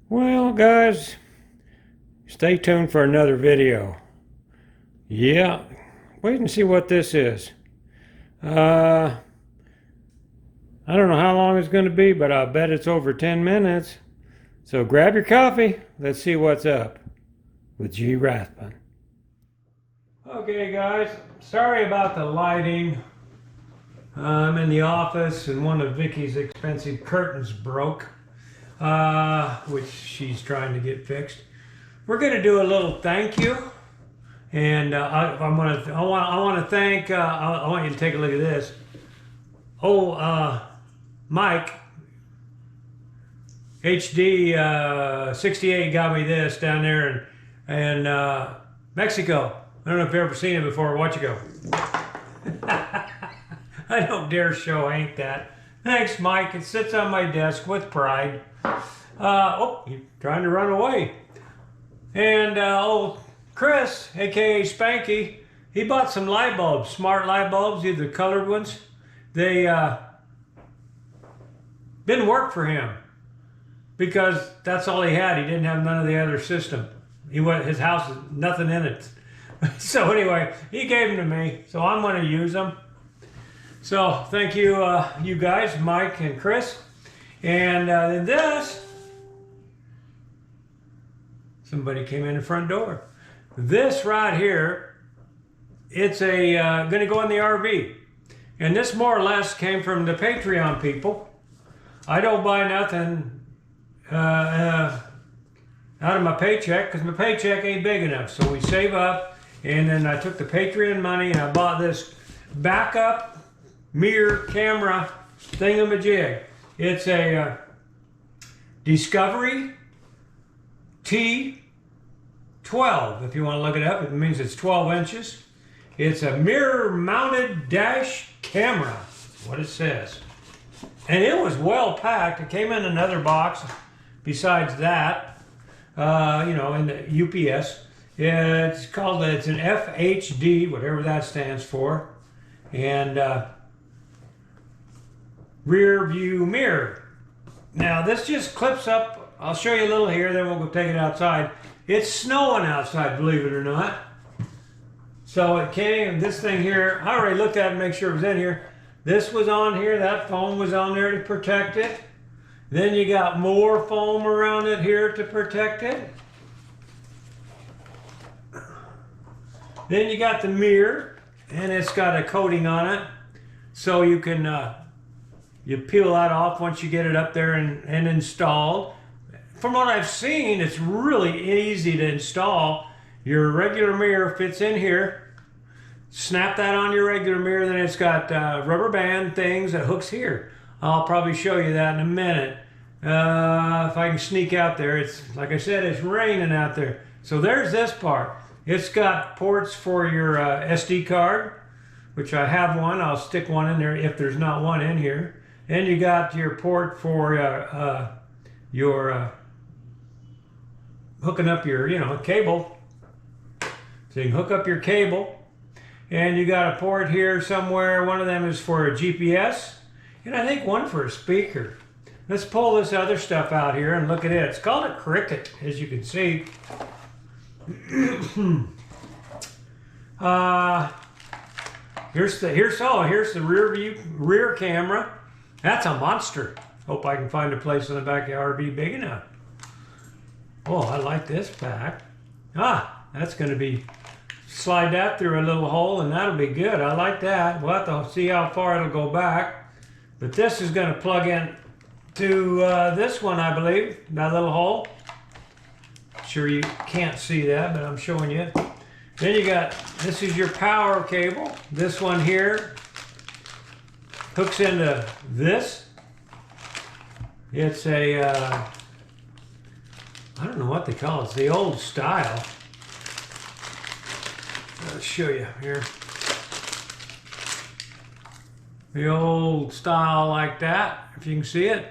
Well, guys, stay tuned for another video. Yeah, wait and see what this is. I don't know how long it's going to be, but I'll bet it's over 10 minutes. So grab your coffee. Let's see what's up with RAThbun. Okay, guys, sorry about the lighting. I'm in the office and one of Vicky's expensive curtains broke, which she's trying to get fixed. We're going to do a little thank you, and I want to thank. I want you to take a look at this. Mike HD 68 got me this down there in Mexico. I don't know if you've ever seen it before. Watch it go. I don't dare show, ain't that? Thanks, Mike. It sits on my desk with pride. He's trying to run away. And old Chris, aka Spanky, he bought some light bulbs, smart light bulbs, either colored ones. They didn't work for him because that's all he had. He didn't have none of the other system. His house is nothing in it. So anyway, he gave them to me, so I'm going to use them. So thank you, you guys, Mike and Chris. And then this, somebody came in the front door. This right here, it's going to go in the RV. And this more or less came from the Patreon people. I don't buy nothing out of my paycheck because my paycheck ain't big enough. So we save up. And then I took the Patreon money and I bought this backup mirror camera thingamajig. It's a Discovery T12. If you want to look it up, it means it's 12 inches. It's a mirror mounted dash camera, what it says. And it was well packed. It came in another box besides that, in the UPS. It's an FHD, whatever that stands for, and rear view mirror. Now this just clips up. I'll show you a little here, then we'll go take it outside. It's snowing outside, believe it or not. So it came, this thing here, I already looked at it to make sure it was in here. This was on here, that foam was on there to protect it. Then you got more foam around it here to protect it. Then you got the mirror, and it's got a coating on it, so you can you peel that off once you get it up there and installed. From what I've seen, it's really easy to install. Your regular mirror fits in here. Snap that on your regular mirror, then it's got rubber band things that hooks here. I'll probably show you that in a minute. If I can sneak out there, it's like I said, it's raining out there. So there's this part. It's got ports for your SD card, which I have one. I'll stick one in there if there's not one in here. And you got your port for your hooking up your cable. So you can hook up your cable. And you got a port here somewhere. One of them is for a GPS, and I think one for a speaker. Let's pull this other stuff out here and look at it. It's called a CARCHET, as you can see. Here's the rear camera. That's a monster. Hope I can find a place in the back of the RV big enough. Oh, I like this back. That's going to be, slide that through a little hole and that'll be good. I like that. We'll have to see how far it'll go back. But this is going to plug in to this one, I believe, that little hole. Sure you can't see that, but I'm showing you. Then you got, this is your power cable. This one here hooks into this. It's a, I don't know what they call it. It's the old style. I'll show you here. The old style like that, if you can see it.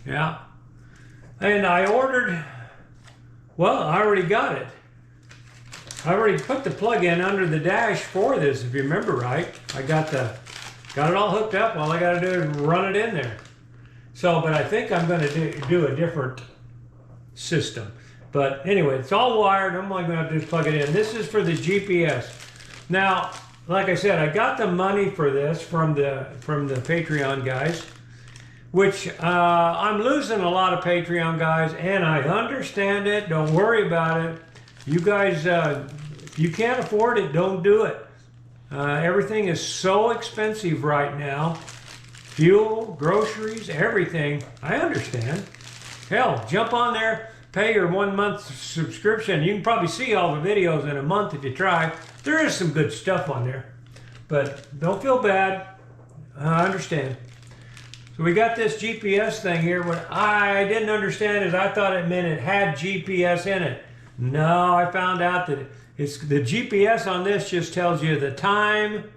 Yeah. And I ordered, well, I already got it. I already put the plug in under the dash for this, if you remember right. I got it all hooked up. All I got to do is run it in there. So, but I think I'm going to do a different system. But anyway, it's all wired. I'm only going to just plug it in. This is for the GPS. Now, like I said, I got the money for this from the Patreon guys, which I'm losing a lot of Patreon guys, and I understand it. Don't worry about it. You guys, if you can't afford it, don't do it. Everything is so expensive right now. Fuel, groceries, everything. I understand. Hell, jump on there, pay your 1 month subscription. You can probably see all the videos in a month if you try. There is some good stuff on there, but don't feel bad. I understand. So we got this GPS thing here. What I didn't understand is I thought it meant it had GPS in it. No, I found out that it's the GPS on this just tells you the time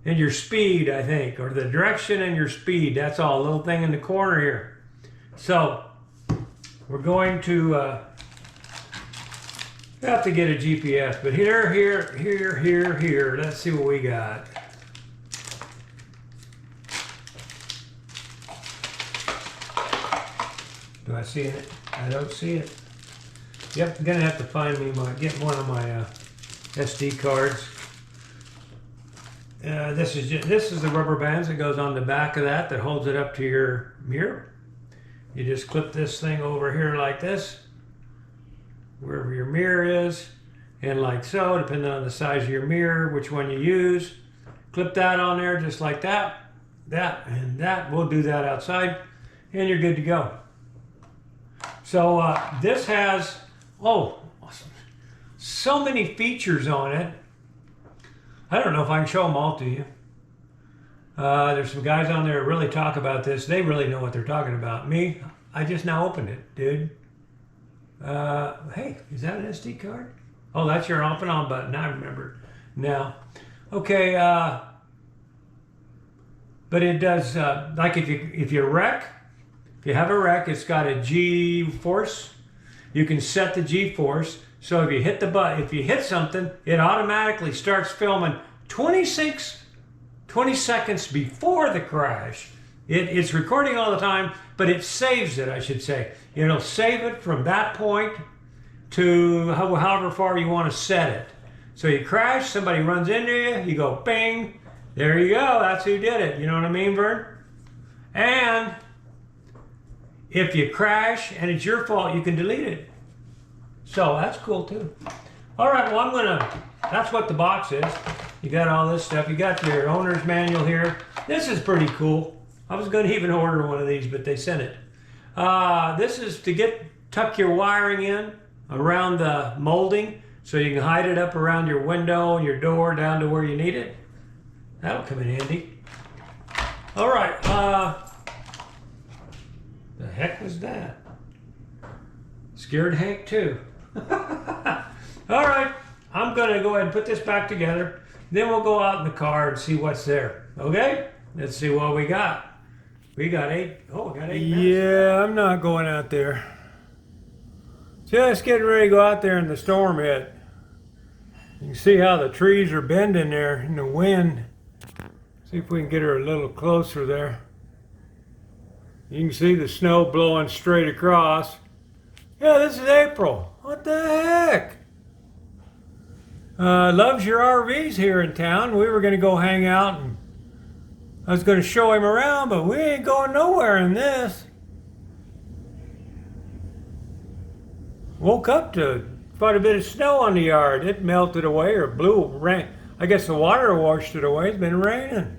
and your speed, I think, or the direction and your speed. That's all. A little thing in the corner here. So we're going to have to get a GPS, but here. Let's see what we got. Do I see it? I don't see it. Yep, I'm gonna have to find me get one of my SD cards. This is the rubber bands that goes on the back of that holds it up to your mirror. You just clip this thing over here like this, wherever your mirror is, and like so, depending on the size of your mirror, which one you use. Clip that on there just like that, and that. We'll do that outside, and you're good to go. So this has, so many features on it. I don't know if I can show them all to you. There's some guys on there that really talk about this. They really know what they're talking about. Me, I just now opened it, dude. Hey, is that an SD card? Oh, that's your off and on button. I remember now. Okay, but it does, like if you wreck, if you have a wreck, it's got a G-force. You can set the G-force. So if you hit the button, if you hit something, it automatically starts filming 20 seconds before the crash. It's recording all the time, but it saves it, I should say. It'll save it from that point to however far you want to set it. So you crash, somebody runs into you, you go bing, there you go, that's who did it. You know what I mean, Vern? And if you crash and it's your fault, you can delete it. So that's cool too. All right, well that's what the box is. You got all this stuff. You got your owner's manual here. This is pretty cool. I was gonna even order one of these, but they sent it. This is to tuck your wiring in around the molding so you can hide it up around your window and your door down to where you need it. That'll come in handy. All right, the heck was that? Scared Hank too. All right, I'm gonna go ahead and put this back together. Then we'll go out in the car and see what's there. Okay? Let's see what we got. We got 8. Oh, we got 8 minutes. Yeah, I'm not going out there. Just getting ready to go out there in the storm hit. You can see how the trees are bending there in the wind. See if we can get her a little closer there. You can see the snow blowing straight across. Yeah, this is April. What the heck? Loves your RVs here in town. We were going to go hang out and I was going to show him around, but we ain't going nowhere in this. Woke up to quite a bit of snow on the yard. It melted away or rain. I guess the water washed it away. It's been raining.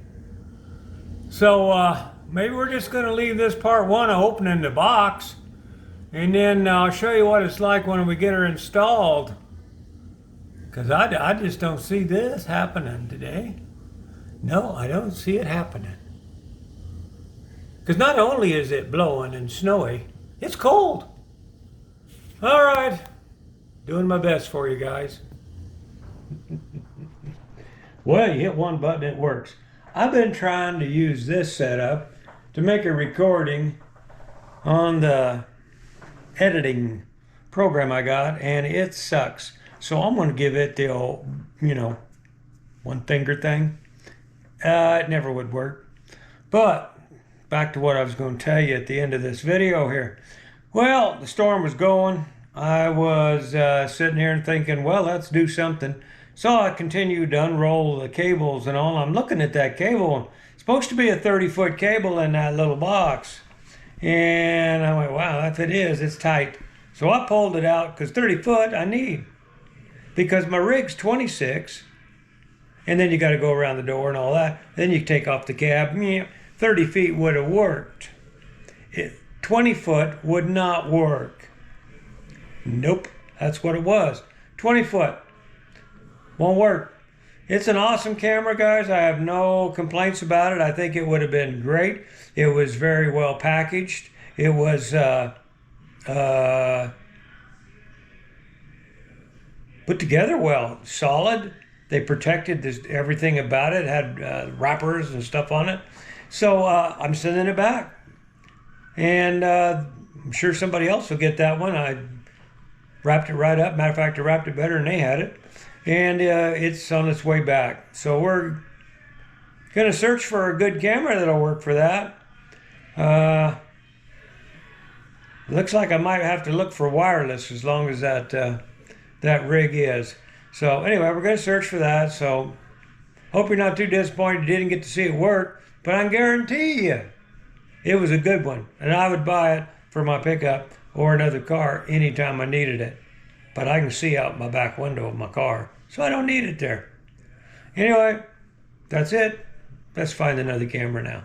So maybe we're just going to leave this part 1 of opening the box. And then I'll show you what it's like when we get her installed. Because I just don't see this happening today. No, I don't see it happening. Because not only is it blowing and snowy, it's cold. All right. Doing my best for you guys. Well, you hit one button, it works. I've been trying to use this setup to make a recording on the editing program I got, and it sucks. So I'm going to give it the old, one finger thing. It never would work. But back to what I was going to tell you at the end of this video here. Well, the storm was going. I was sitting here and thinking, well, let's do something. So I continued to unroll the cables and all. I'm looking at that cable. It's supposed to be a 30-foot cable in that little box. And I went, wow, if it is, it's tight. So I pulled it out because 30 foot I need. Because my rig's 26. And then you got to go around the door and all that. Then you take off the cab. 30 feet would have worked. 20 foot would not work. Nope, that's what it was. 20 foot. Won't work. It's an awesome camera, guys. I have no complaints about it. I think it would have been great. It was very well packaged. It was put together well, solid. They protected everything about it. It had wrappers and stuff on it. So I'm sending it back. And I'm sure somebody else will get that one. I wrapped it right up. Matter of fact, I wrapped it better than they had it. And it's on its way back. So we're going to search for a good camera that'll work for that. Looks like I might have to look for wireless as long as that rig is. So anyway, we're going to search for that. So hope you're not too disappointed you didn't get to see it work. But I guarantee you, it was a good one. And I would buy it for my pickup or another car anytime I needed it. But I can see out my back window of my car, so I don't need it there. Anyway, that's it. Let's find another camera now.